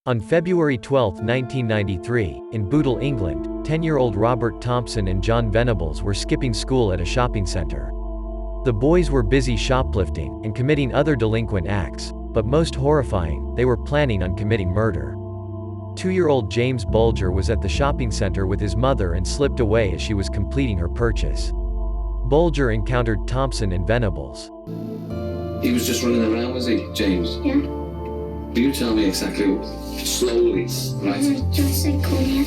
On February 12, 1993, in Bootle, England, 10-year-old Robert Thompson and John Venables were skipping school at a shopping center. The boys were busy shoplifting and committing other delinquent acts, but most horrifying, they were planning on committing murder. 2-year-old James Bulger was at the shopping center with his mother and slipped away as she was completing her purchase. Bulger encountered Thompson and Venables. He was just running around, was he, James? Yeah. Will you tell me exactly, slowly, right? Just said, come here.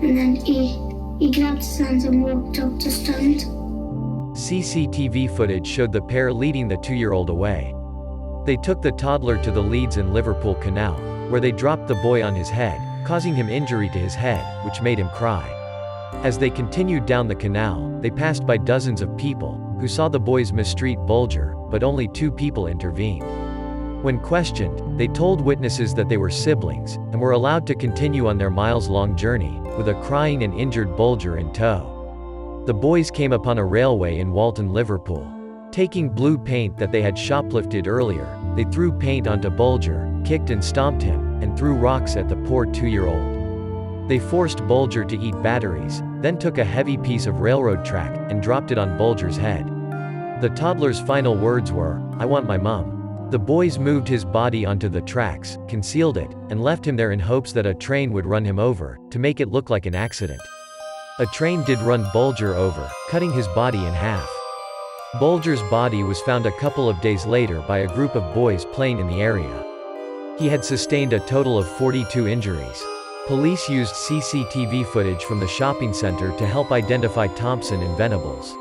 And then he grabbed his hands and walked up to stand. CCTV footage showed the pair leading the 2-year-old away. They took the toddler to the Leeds and Liverpool Canal, where they dropped the boy on his head, causing him injury to his head, which made him cry. As they continued down the canal, they passed by dozens of people, who saw the boys mistreat Bulger, but only 2 people intervened. When questioned, they told witnesses that they were siblings, and were allowed to continue on their miles-long journey, with a crying and injured Bulger in tow. The boys came upon a railway in Walton, Liverpool. Taking blue paint that they had shoplifted earlier, they threw paint onto Bulger, kicked and stomped him, and threw rocks at the poor 2-year-old. They forced Bulger to eat batteries, then took a heavy piece of railroad track, and dropped it on Bulger's head. The toddler's final words were, "I want my mom." The boys moved his body onto the tracks, concealed it, and left him there in hopes that a train would run him over, to make it look like an accident. A train did run Bulger over, cutting his body in half. Bulger's body was found a couple of days later by a group of boys playing in the area. He had sustained a total of 42 injuries. Police used CCTV footage from the shopping center to help identify Thompson and Venables.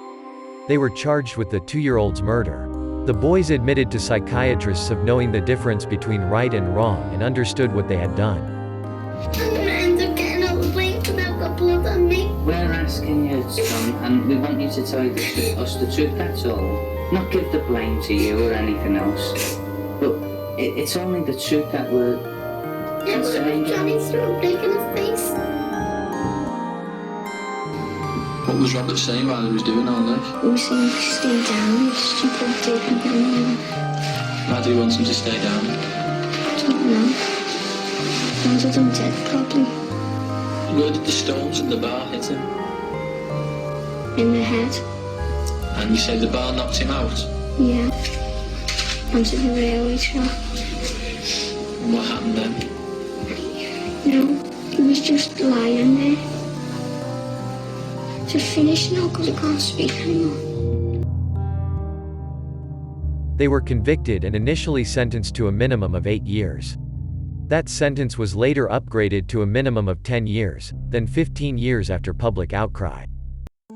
They were charged with the 2-year-old's murder. The boys admitted to psychiatrists of knowing the difference between right and wrong and understood what they had done. I'm gonna end up getting out of the plane because I've got blood on me. We're asking you to come, and we want you to tell us the truth, that's all. Not give the blame to you or anything else. But it's only the truth that we're Yeah, Johnny's through breaking his face. What was Robert saying while he was doing all this? He was saying, stay down, you stupid dick. Why do you want him to stay down? I don't know. Sounds like I'm dead, probably. Where did the stones in the bar hit him? In the head. And you say the bar knocked him out? Yeah. Onto the railway track. And what happened then? No, he was just lying there. Just finished now because I can't speak anymore. They were convicted and initially sentenced to a minimum of 8 years. That sentence was later upgraded to a minimum of 10 years, then 15 years after public outcry.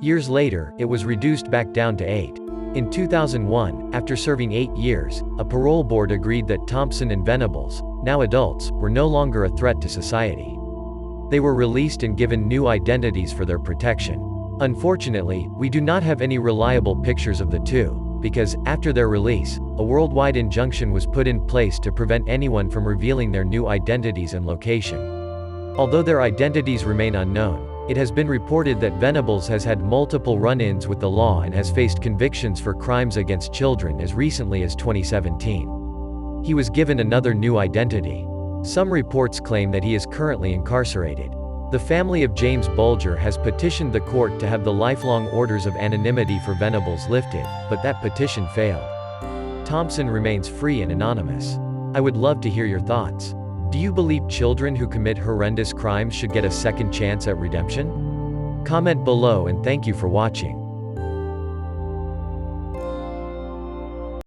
Years later, it was reduced back down to 8. In 2001, after serving 8 years, a parole board agreed that Thompson and Venables, now adults, were no longer a threat to society. They were released and given new identities for their protection. Unfortunately, we do not have any reliable pictures of the two, because, after their release, a worldwide injunction was put in place to prevent anyone from revealing their new identities and location. Although their identities remain unknown, it has been reported that Venables has had multiple run-ins with the law and has faced convictions for crimes against children as recently as 2017. He was given another new identity. Some reports claim that he is currently incarcerated. The family of James Bulger has petitioned the court to have the lifelong orders of anonymity for Venables lifted, but that petition failed. Thompson remains free and anonymous. I would love to hear your thoughts. Do you believe children who commit horrendous crimes should get a second chance at redemption? Comment below and thank you for watching.